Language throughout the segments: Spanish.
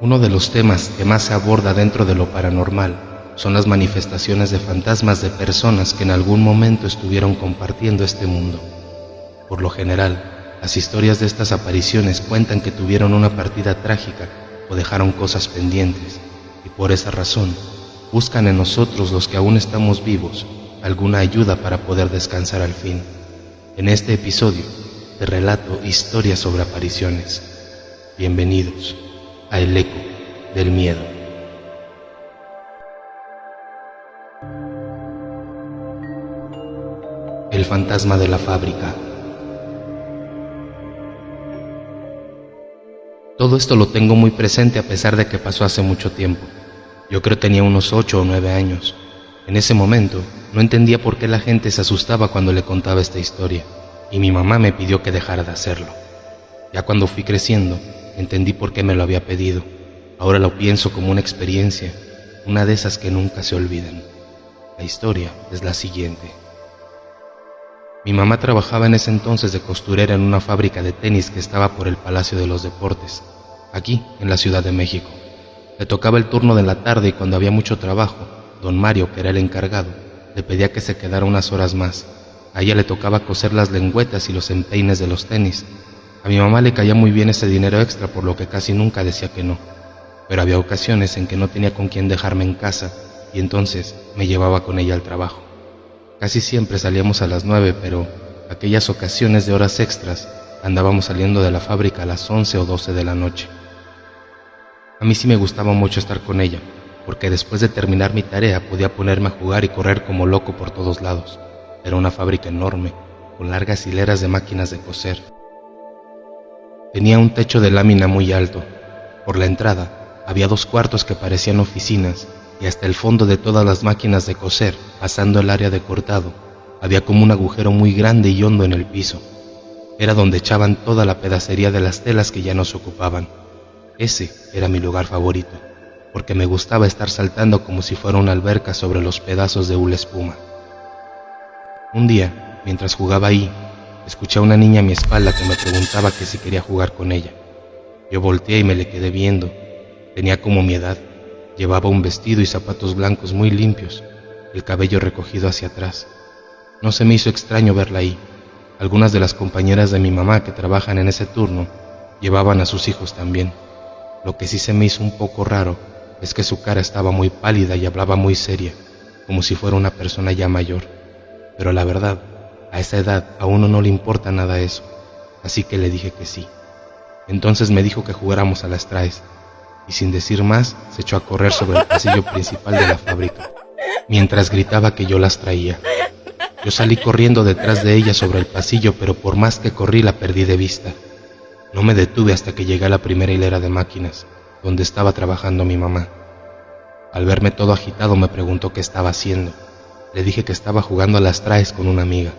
Uno de los temas que más se aborda dentro de lo paranormal son las manifestaciones de fantasmas de personas que en algún momento estuvieron compartiendo este mundo. Por lo general, las historias de estas apariciones cuentan que tuvieron una partida trágica o dejaron cosas pendientes, y por esa razón buscan en nosotros, los que aún estamos vivos, alguna ayuda para poder descansar al fin. En este episodio te relato historias sobre apariciones. Bienvenidos a El Eco del Miedo. El fantasma de la fábrica. Todo esto lo tengo muy presente a pesar de que pasó hace mucho tiempo. Yo creo que tenía unos 8 o 9 años. En ese momento no entendía por qué la gente se asustaba cuando le contaba esta historia, y mi mamá me pidió que dejara de hacerlo. Ya cuando fui creciendo, entendí por qué me lo había pedido. Ahora lo pienso como una experiencia, una de esas que nunca se olvidan. La historia es la siguiente. Mi mamá trabajaba en ese entonces de costurera en una fábrica de tenis que estaba por el Palacio de los Deportes, aquí en la Ciudad de México. Le tocaba el turno de la tarde y cuando había mucho trabajo, don Mario, que era el encargado, le pedía que se quedara unas horas más. A ella le tocaba coser las lengüetas y los empeines de los tenis. A mi mamá le caía muy bien ese dinero extra, por lo que casi nunca decía que no. Pero había ocasiones en que no tenía con quién dejarme en casa y entonces me llevaba con ella al trabajo. Casi siempre salíamos a las 9, pero aquellas ocasiones de horas extras andábamos saliendo de la fábrica a las 11 o 12 de la noche. A mí sí me gustaba mucho estar con ella, porque después de terminar mi tarea podía ponerme a jugar y correr como loco por todos lados. Era una fábrica enorme, con largas hileras de máquinas de coser. Tenía un techo de lámina muy alto. Por la entrada había 2 cuartos que parecían oficinas, y hasta el fondo de todas las máquinas de coser, pasando el área de cortado, había como un agujero muy grande y hondo en el piso. Era donde echaban toda la pedacería de las telas que ya no se ocupaban. Ese era mi lugar favorito, porque me gustaba estar saltando como si fuera una alberca sobre los pedazos de hule espuma. Un día, mientras jugaba ahí, escuché a una niña a mi espalda que me preguntaba que si quería jugar con ella. Yo volteé y me le quedé viendo. Tenía como mi edad. Llevaba un vestido y zapatos blancos muy limpios, el cabello recogido hacia atrás. No se me hizo extraño verla ahí. Algunas de las compañeras de mi mamá que trabajan en ese turno llevaban a sus hijos también. Lo que sí se me hizo un poco raro es que su cara estaba muy pálida y hablaba muy seria, como si fuera una persona ya mayor. Pero la verdad, a esa edad a uno no le importa nada eso, así que le dije que sí. Entonces me dijo que jugáramos a las traes, y sin decir más se echó a correr sobre el pasillo principal de la fábrica, mientras gritaba que yo las traía. Yo salí corriendo detrás de ella sobre el pasillo, pero por más que corrí la perdí de vista. No me detuve hasta que llegué a la primera hilera de máquinas, donde estaba trabajando mi mamá. Al verme todo agitado me preguntó qué estaba haciendo. Le dije que estaba jugando a las traes con una amiga.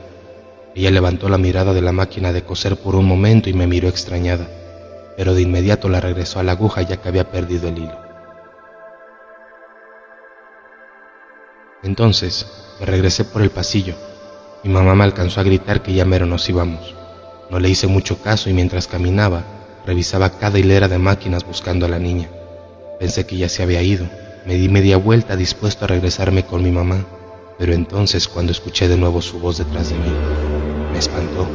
Ella levantó la mirada de la máquina de coser por un momento y me miró extrañada, pero de inmediato la regresó a la aguja ya que había perdido el hilo. Entonces me regresé por el pasillo. Mi mamá me alcanzó a gritar que ya mero nos íbamos. No le hice mucho caso y mientras caminaba, revisaba cada hilera de máquinas buscando a la niña. Pensé que ya se había ido. Me di media vuelta dispuesto a regresarme con mi mamá, pero entonces cuando escuché de nuevo su voz detrás de mí, me espantó.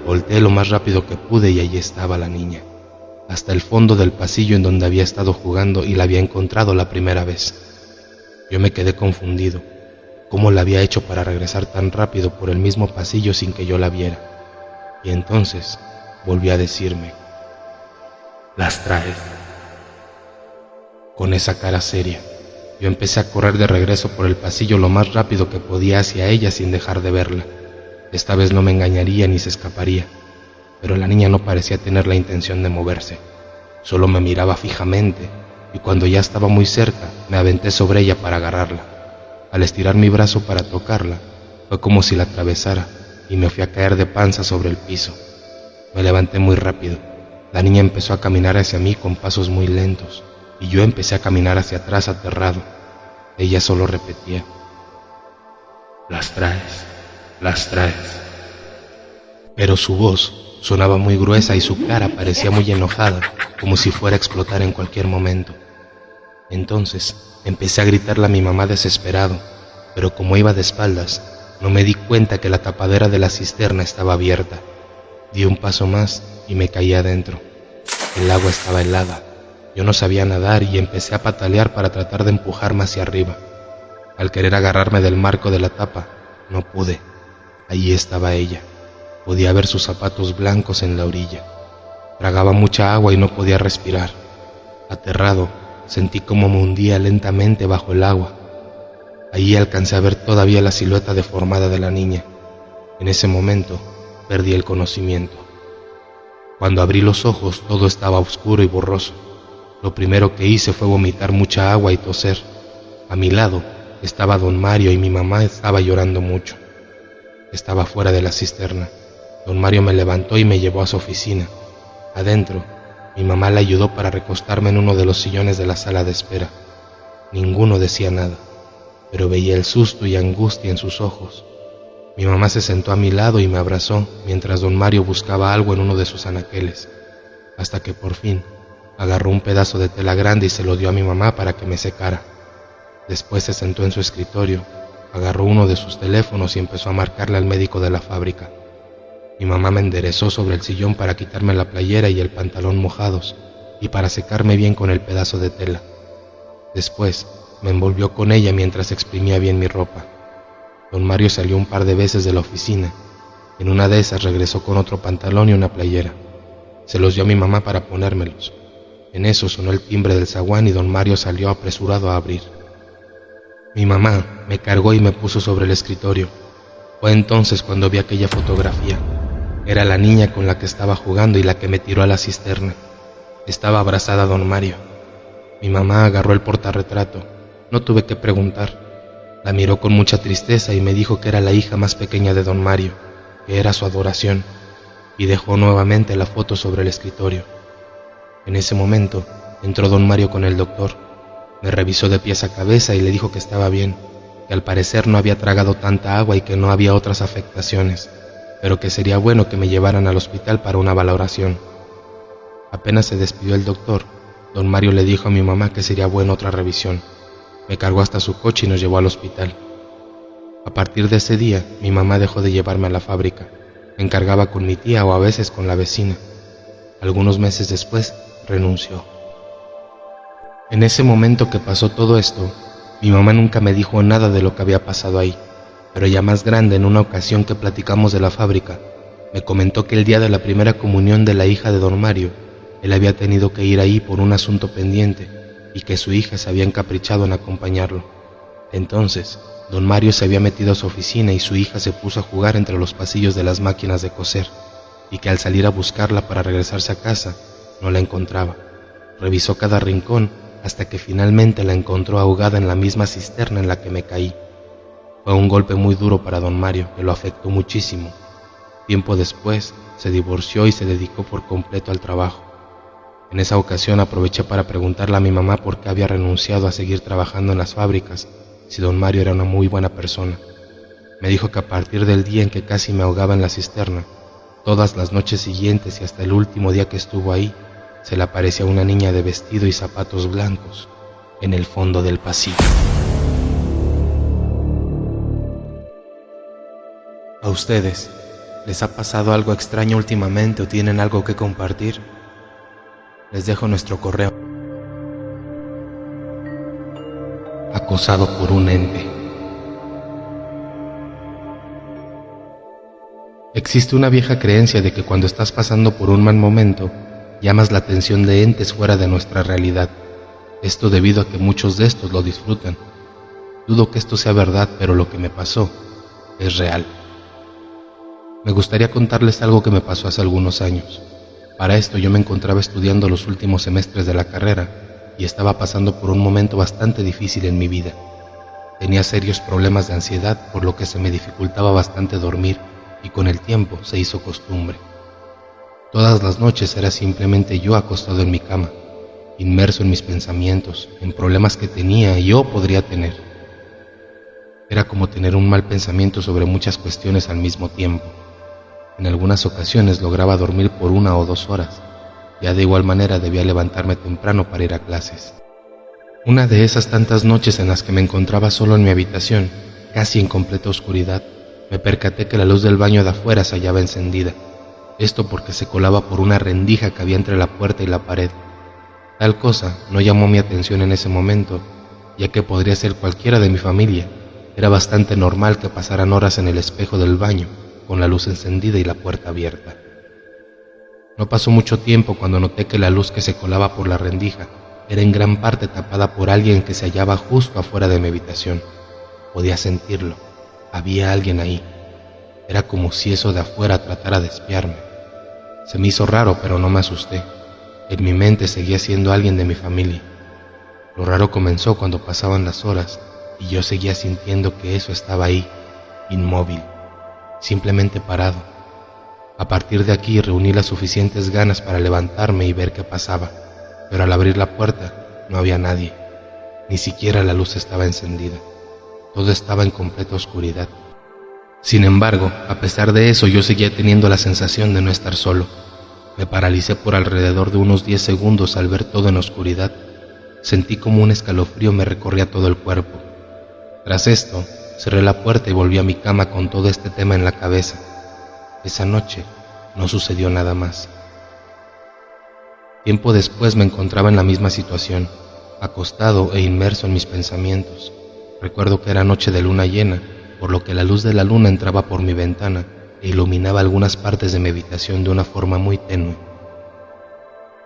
Volteé lo más rápido que pude y allí estaba la niña, hasta el fondo del pasillo en donde había estado jugando y la había encontrado la primera vez. Yo me quedé confundido. ¿Cómo la había hecho para regresar tan rápido por el mismo pasillo sin que yo la viera? Y entonces volvió a decirme: «Las traes». Con esa cara seria, yo empecé a correr de regreso por el pasillo lo más rápido que podía hacia ella sin dejar de verla. Esta vez no me engañaría ni se escaparía, pero la niña no parecía tener la intención de moverse. Solo me miraba fijamente y cuando ya estaba muy cerca me aventé sobre ella para agarrarla. Al estirar mi brazo para tocarla, fue como si la atravesara y me fui a caer de panza sobre el piso. Me levanté muy rápido. La niña empezó a caminar hacia mí con pasos muy lentos y yo empecé a caminar hacia atrás aterrado. Ella solo repetía: «Las traes, las traes». Pero su voz Sonaba muy gruesa y su cara parecía muy enojada, como si fuera a explotar en cualquier momento. Entonces empecé a gritarle a mi mamá desesperado, pero como iba de espaldas, no me di cuenta que la tapadera de la cisterna estaba abierta. Di un paso más y me caí adentro. El agua estaba helada. Yo no sabía nadar y empecé a patalear para tratar de empujarme hacia arriba. Al querer agarrarme del marco de la tapa, no pude. Allí estaba ella. Podía ver sus zapatos blancos en la orilla. Tragaba mucha agua y no podía respirar. Aterrado, sentí como me hundía lentamente bajo el agua. Allí alcancé a ver todavía la silueta deformada de la niña. En ese momento, perdí el conocimiento. Cuando abrí los ojos, todo estaba oscuro y borroso. Lo primero que hice fue vomitar mucha agua y toser. A mi lado estaba don Mario y mi mamá estaba llorando mucho. Estaba fuera de la cisterna. Don Mario me levantó y me llevó a su oficina. Adentro, mi mamá le ayudó para recostarme en uno de los sillones de la sala de espera. Ninguno decía nada, pero veía el susto y angustia en sus ojos. Mi mamá se sentó a mi lado y me abrazó mientras don Mario buscaba algo en uno de sus anaqueles, hasta que por fin agarró un pedazo de tela grande y se lo dio a mi mamá para que me secara. Después se sentó en su escritorio, agarró uno de sus teléfonos y empezó a marcarle al médico de la fábrica. Mi mamá me enderezó sobre el sillón para quitarme la playera y el pantalón mojados y para secarme bien con el pedazo de tela. Después me envolvió con ella mientras exprimía bien mi ropa. Don Mario salió un par de veces de la oficina. En una de esas regresó con otro pantalón y una playera. Se los dio a mi mamá para ponérmelos. En eso sonó el timbre del zaguán y don Mario salió apresurado a abrir. Mi mamá me cargó y me puso sobre el escritorio. Fue entonces cuando vi aquella fotografía. Era la niña con la que estaba jugando y la que me tiró a la cisterna. Estaba abrazada a don Mario. Mi mamá agarró el portarretrato. No tuve que preguntar. La miró con mucha tristeza y me dijo que era la hija más pequeña de don Mario, que era su adoración, y dejó nuevamente la foto sobre el escritorio. En ese momento entró don Mario con el doctor. Me revisó de pies a cabeza y le dijo que estaba bien, que al parecer no había tragado tanta agua y que no había otras afectaciones, pero que sería bueno que me llevaran al hospital para una valoración. Apenas se despidió el doctor, don Mario le dijo a mi mamá que sería buena otra revisión. Me cargó hasta su coche y nos llevó al hospital. A partir de ese día, mi mamá dejó de llevarme a la fábrica. Me encargaba con mi tía o a veces con la vecina. Algunos meses después, renunció. En ese momento que pasó todo esto, mi mamá nunca me dijo nada de lo que había pasado ahí, pero ya más grande, en una ocasión que platicamos de la fábrica, me comentó que el día de la primera comunión de la hija de don Mario, él había tenido que ir ahí por un asunto pendiente y que su hija se había encaprichado en acompañarlo. Entonces, don Mario se había metido a su oficina y su hija se puso a jugar entre los pasillos de las máquinas de coser, y que al salir a buscarla para regresarse a casa, no la encontraba. Revisó cada rincón hasta que finalmente la encontró ahogada en la misma cisterna en la que me caí. Fue un golpe muy duro para don Mario, que lo afectó muchísimo. Tiempo después, se divorció y se dedicó por completo al trabajo. En esa ocasión aproveché para preguntarle a mi mamá por qué había renunciado a seguir trabajando en las fábricas, si don Mario era una muy buena persona. Me dijo que a partir del día en que casi me ahogaba en la cisterna, todas las noches siguientes y hasta el último día que estuvo ahí, se le aparecía una niña de vestido y zapatos blancos en el fondo del pasillo. ¿A ustedes les ha pasado algo extraño últimamente o tienen algo que compartir? Les dejo nuestro correo. Acosado por un ente. Existe una vieja creencia de que cuando estás pasando por un mal momento, llamas la atención de entes fuera de nuestra realidad. Esto debido a que muchos de estos lo disfrutan. Dudo que esto sea verdad, pero lo que me pasó es real. Me gustaría contarles algo que me pasó hace algunos años. Para esto yo me encontraba estudiando los últimos semestres de la carrera y estaba pasando por un momento bastante difícil en mi vida. Tenía serios problemas de ansiedad, por lo que se me dificultaba bastante dormir y con el tiempo se hizo costumbre. Todas las noches era simplemente yo acostado en mi cama, inmerso en mis pensamientos, en problemas que tenía y yo podría tener. Era como tener un mal pensamiento sobre muchas cuestiones al mismo tiempo. En algunas ocasiones lograba dormir por 1 o 2 horas. Ya de igual manera debía levantarme temprano para ir a clases. Una de esas tantas noches en las que me encontraba solo en mi habitación, casi en completa oscuridad, me percaté que la luz del baño de afuera se hallaba encendida. Esto porque se colaba por una rendija que había entre la puerta y la pared. Tal cosa no llamó mi atención en ese momento, ya que podría ser cualquiera de mi familia. Era bastante normal que pasaran horas en el espejo del baño, con la luz encendida y la puerta abierta. No pasó mucho tiempo cuando noté que la luz que se colaba por la rendija era en gran parte tapada por alguien que se hallaba justo afuera de mi habitación. Podía sentirlo, había alguien ahí. Era como si eso de afuera tratara de espiarme. Se me hizo raro, pero no me asusté. En mi mente seguía siendo alguien de mi familia. Lo raro comenzó cuando pasaban las horas y yo seguía sintiendo que eso estaba ahí, inmóvil, simplemente parado. A partir de aquí reuní las suficientes ganas para levantarme y ver qué pasaba, pero al abrir la puerta no había nadie, ni siquiera la luz estaba encendida. Todo estaba en completa oscuridad. Sin embargo, a pesar de eso, yo seguía teniendo la sensación de no estar solo. Me paralicé por alrededor de unos 10 segundos al ver todo en oscuridad. Sentí como un escalofrío me recorría todo el cuerpo. Tras esto, cerré la puerta y volví a mi cama con todo este tema en la cabeza. Esa noche no sucedió nada más. Tiempo después me encontraba en la misma situación, acostado e inmerso en mis pensamientos. Recuerdo que era noche de luna llena, por lo que la luz de la luna entraba por mi ventana e iluminaba algunas partes de mi habitación de una forma muy tenue.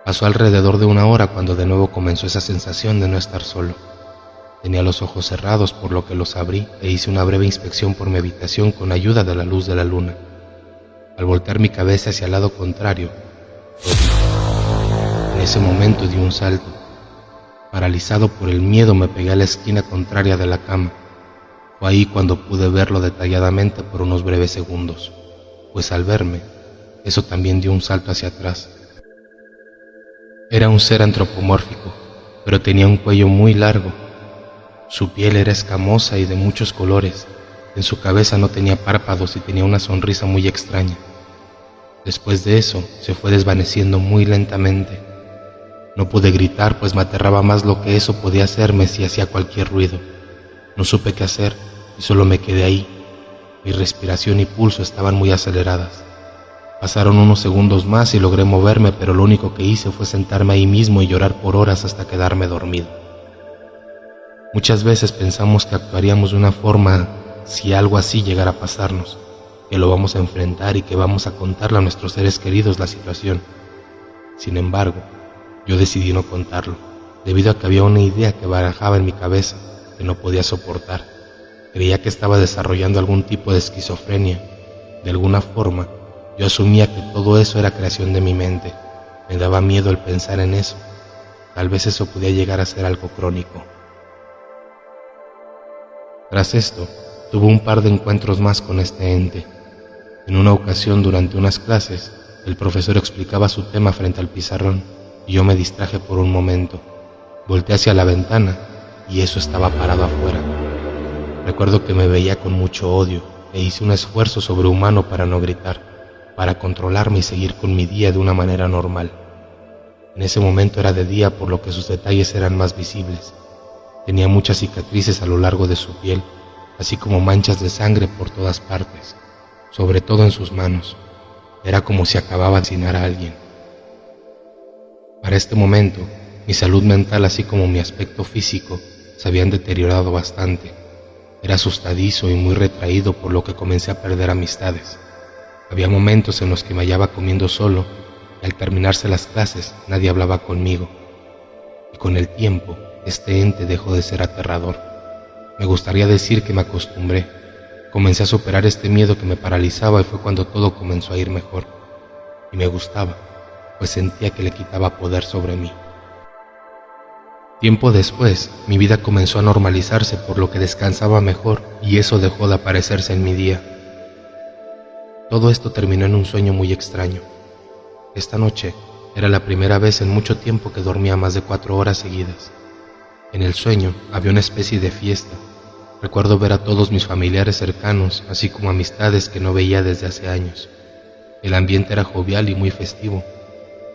Pasó alrededor de 1 hora cuando de nuevo comenzó esa sensación de no estar solo. Tenía los ojos cerrados, por lo que los abrí e hice una breve inspección por mi habitación con ayuda de la luz de la luna. Al voltear mi cabeza hacia el lado contrario, lo vi. En ese momento di un salto. Paralizado por el miedo me pegué a la esquina contraria de la cama. Fue ahí cuando pude verlo detalladamente por unos breves segundos, pues al verme, eso también dio un salto hacia atrás. Era un ser antropomórfico, pero tenía un cuello muy largo. Su piel era escamosa y de muchos colores. En su cabeza no tenía párpados y tenía una sonrisa muy extraña. Después de eso, se fue desvaneciendo muy lentamente. No pude gritar, pues me aterraba más lo que eso podía hacerme si hacía cualquier ruido. No supe qué hacer y solo me quedé ahí. Mi respiración y pulso estaban muy aceleradas. Pasaron unos segundos más y logré moverme, pero lo único que hice fue sentarme ahí mismo y llorar por horas hasta quedarme dormido. Muchas veces pensamos que actuaríamos de una forma si algo así llegara a pasarnos, que lo vamos a enfrentar y que vamos a contarle a nuestros seres queridos la situación. Sin embargo, yo decidí no contarlo, debido a que había una idea que barajaba en mi cabeza que no podía soportar. Creía que estaba desarrollando algún tipo de esquizofrenia. De alguna forma, yo asumía que todo eso era creación de mi mente. Me daba miedo el pensar en eso. Tal vez eso podía llegar a ser algo crónico. Tras esto, tuve un par de encuentros más con este ente. En una ocasión, durante unas clases, el profesor explicaba su tema frente al pizarrón y yo me distraje por un momento. Volteé hacia la ventana y eso estaba parado afuera. Recuerdo que me veía con mucho odio e hice un esfuerzo sobrehumano para no gritar, para controlarme y seguir con mi día de una manera normal. En ese momento era de día, por lo que sus detalles eran más visibles. Tenía muchas cicatrices a lo largo de su piel, así como manchas de sangre por todas partes, sobre todo en sus manos. Era como si acababa de asesinar a alguien. Para este momento, mi salud mental así como mi aspecto físico se habían deteriorado bastante. Era asustadizo y muy retraído, por lo que comencé a perder amistades. Había momentos en los que me hallaba comiendo solo y al terminarse las clases nadie hablaba conmigo. Y con el tiempo, este ente dejó de ser aterrador. Me gustaría decir que me acostumbré. Comencé a superar este miedo que me paralizaba y fue cuando todo comenzó a ir mejor. Y me gustaba, pues sentía que le quitaba poder sobre mí. Tiempo después, mi vida comenzó a normalizarse, por lo que descansaba mejor y eso dejó de aparecerse en mi día. Todo esto terminó en un sueño muy extraño. Esta noche era la primera vez en mucho tiempo que dormía más de 4 horas seguidas. En el sueño había una especie de fiesta. Recuerdo ver a todos mis familiares cercanos, así como amistades que no veía desde hace años. El ambiente era jovial y muy festivo.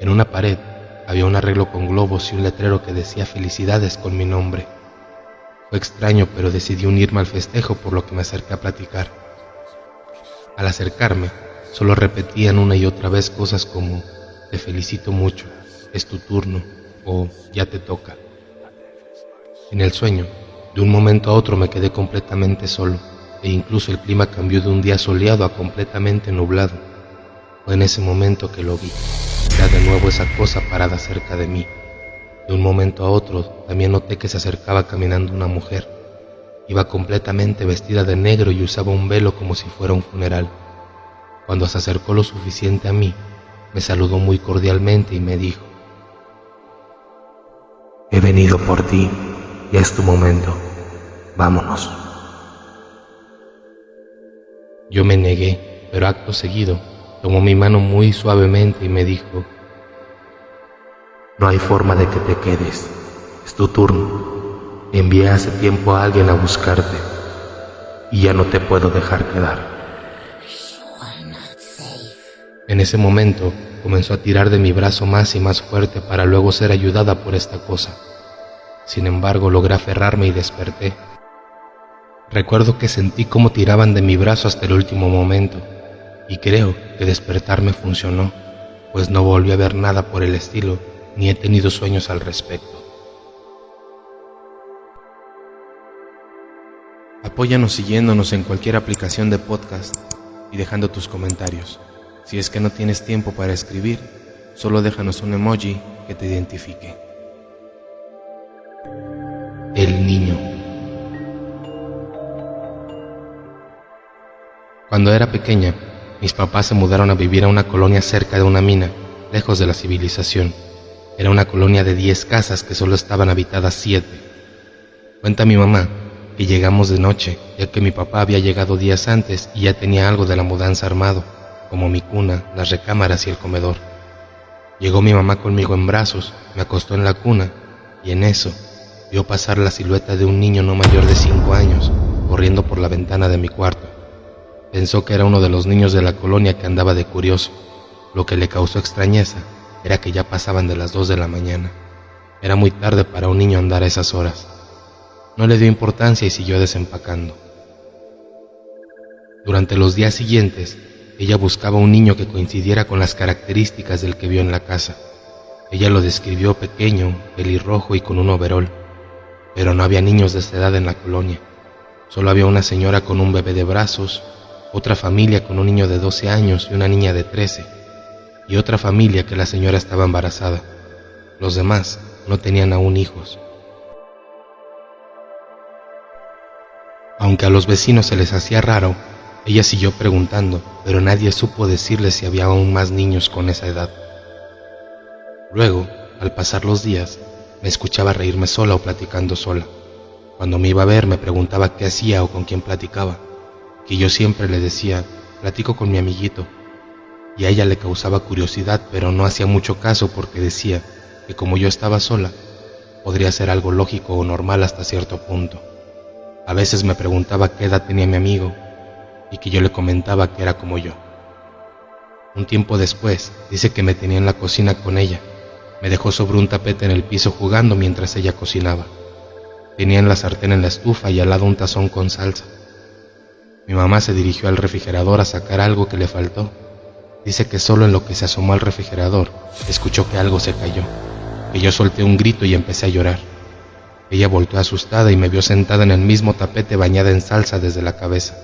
En una pared había un arreglo con globos y un letrero que decía felicidades con mi nombre. Fue extraño, pero decidí unirme al festejo, por lo que me acerqué a platicar. Al acercarme, solo repetían una y otra vez cosas como te felicito mucho, es tu turno o ya te toca. En el sueño, de un momento a otro me quedé completamente solo e incluso el clima cambió de un día soleado a completamente nublado. Fue en ese momento que lo vi. Era de nuevo esa cosa parada cerca de mí. De un momento a otro también noté que se acercaba caminando una mujer. Iba completamente vestida de negro y usaba un velo como si fuera un funeral. Cuando se acercó lo suficiente a mí, me saludó muy cordialmente y me dijo: He venido por ti, ya es tu momento, vámonos. Yo me negué, pero acto seguido tomó mi mano muy suavemente y me dijo: No hay forma de que te quedes, es tu turno. Envié hace tiempo a alguien a buscarte y ya no te puedo dejar quedar. En ese momento comenzó a tirar de mi brazo más y más fuerte para luego ser ayudada por esta cosa. Sin embargo, logré aferrarme y desperté. Recuerdo que sentí cómo tiraban de mi brazo hasta el último momento, y creo que despertarme funcionó, pues no volví a ver nada por el estilo, ni he tenido sueños al respecto. Apóyanos siguiéndonos en cualquier aplicación de podcast y dejando tus comentarios. Si es que no tienes tiempo para escribir, solo déjanos un emoji que te identifique. El niño. Cuando era pequeña, mis papás se mudaron a vivir a una colonia cerca de una mina, lejos de la civilización. Era una colonia de 10 casas que solo estaban habitadas 7. Cuenta mi mamá que llegamos de noche, ya que mi papá había llegado días antes y ya tenía algo de la mudanza armado, como mi cuna, las recámaras y el comedor. Llegó mi mamá conmigo en brazos, me acostó en la cuna y en eso vio pasar la silueta de un niño no mayor de 5 años, corriendo por la ventana de mi cuarto. Pensó que era uno de los niños de la colonia que andaba de curioso. Lo que le causó extrañeza era que ya pasaban de las 2 de la mañana. Era muy tarde para un niño andar a esas horas. No le dio importancia y siguió desempacando. Durante los días siguientes, ella buscaba un niño que coincidiera con las características del que vio en la casa. Ella lo describió pequeño, pelirrojo y con un overol, pero no había niños de esta edad en la colonia. Solo había una señora con un bebé de brazos, otra familia con un niño de 12 años y una niña de 13, y otra familia que la señora estaba embarazada. Los demás no tenían aún hijos. Aunque a los vecinos se les hacía raro, ella siguió preguntando, pero nadie supo decirle si había aún más niños con esa edad. Luego, al pasar los días, me escuchaba reírme sola o platicando sola. Cuando me iba a ver me preguntaba qué hacía o con quién platicaba, que yo siempre le decía, platico con mi amiguito, y a ella le causaba curiosidad, pero no hacía mucho caso porque decía que como yo estaba sola, podría ser algo lógico o normal hasta cierto punto. A veces me preguntaba qué edad tenía mi amigo, y que yo le comentaba que era como yo. Un tiempo después, dice que me tenía en la cocina con ella. Me dejó sobre un tapete en el piso jugando mientras ella cocinaba. Tenía en la sartén en la estufa y al lado un tazón con salsa. Mi mamá se dirigió al refrigerador a sacar algo que le faltó. Dice que solo en lo que se asomó al refrigerador, escuchó que algo se cayó, que yo solté un grito y empecé a llorar. Ella volteó asustada y me vio sentada en el mismo tapete bañada en salsa desde la cabeza.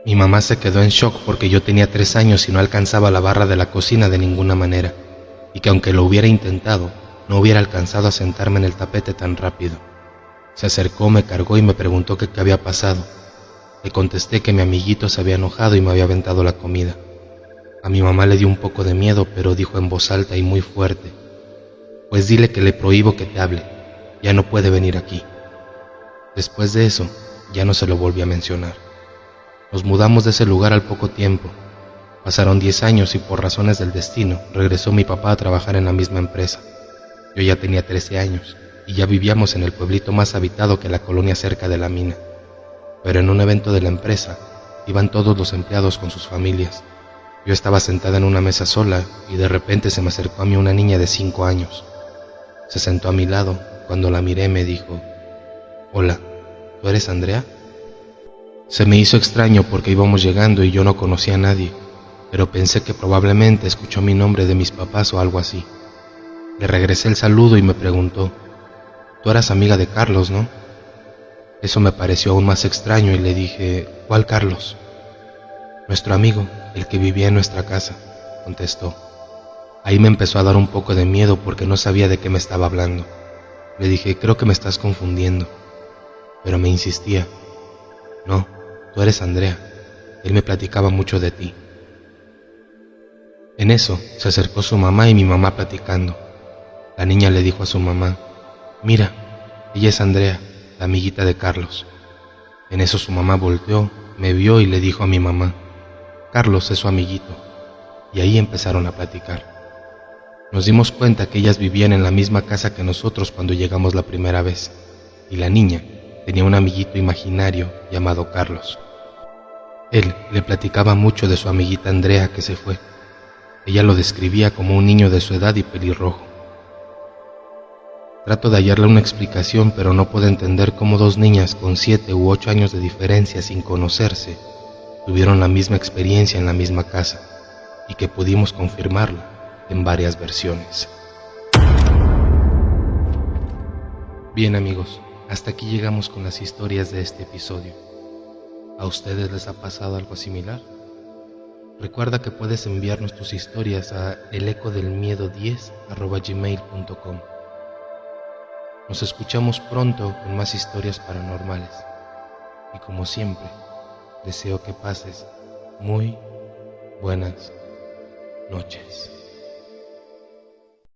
Mi mamá se quedó en shock porque yo tenía 3 años y no alcanzaba la barra de la cocina de ninguna manera, y que aunque lo hubiera intentado, no hubiera alcanzado a sentarme en el tapete tan rápido. Se acercó, me cargó y me preguntó qué había pasado. Le contesté que mi amiguito se había enojado y me había aventado la comida. A mi mamá le dio un poco de miedo, pero dijo en voz alta y muy fuerte: pues dile que le prohíbo que te hable, ya no puede venir aquí. Después de eso, ya no se lo volví a mencionar. Nos mudamos de ese lugar al poco tiempo. Pasaron 10 años y por razones del destino, regresó mi papá a trabajar en la misma empresa. Yo ya tenía 13 años y ya vivíamos en el pueblito más habitado que la colonia cerca de la mina. Pero en un evento de la empresa, iban todos los empleados con sus familias. Yo estaba sentada en una mesa sola y de repente se me acercó a mí una niña de 5 años. Se sentó a mi lado. Cuando la miré me dijo: «Hola, ¿tú eres Andrea?». Se me hizo extraño porque íbamos llegando y yo no conocía a nadie, pero pensé que probablemente escuchó mi nombre de mis papás o algo así. Le regresé el saludo y me preguntó: «Tú eras amiga de Carlos, ¿no?». Eso me pareció aún más extraño y le dije: «¿Cuál Carlos?». «Nuestro amigo, el que vivía en nuestra casa», contestó. Ahí me empezó a dar un poco de miedo porque no sabía de qué me estaba hablando. Le dije: «Creo que me estás confundiendo». Pero me insistía: «No, tú eres Andrea. Él me platicaba mucho de ti». En eso se acercó su mamá y mi mamá platicando. La niña le dijo a su mamá: «Mira, ella es Andrea, la amiguita de Carlos». En eso su mamá volteó, me vio y le dijo a mi mamá: «Carlos es su amiguito». Y ahí empezaron a platicar. Nos dimos cuenta que ellas vivían en la misma casa que nosotros cuando llegamos la primera vez, y la niña tenía un amiguito imaginario llamado Carlos. Él le platicaba mucho de su amiguita Andrea que se fue. Ella lo describía como un niño de su edad y pelirrojo. Trato de hallarle una explicación, pero no puedo entender cómo dos niñas con 7 u 8 años de diferencia sin conocerse tuvieron la misma experiencia en la misma casa, y que pudimos confirmarla en varias versiones. Bien amigos, hasta aquí llegamos con las historias de este episodio. ¿A ustedes les ha pasado algo similar? Recuerda que puedes enviarnos tus historias a elecodelmiedo10@gmail.com. Nos escuchamos pronto con más historias paranormales. Y como siempre, deseo que pases muy buenas noches.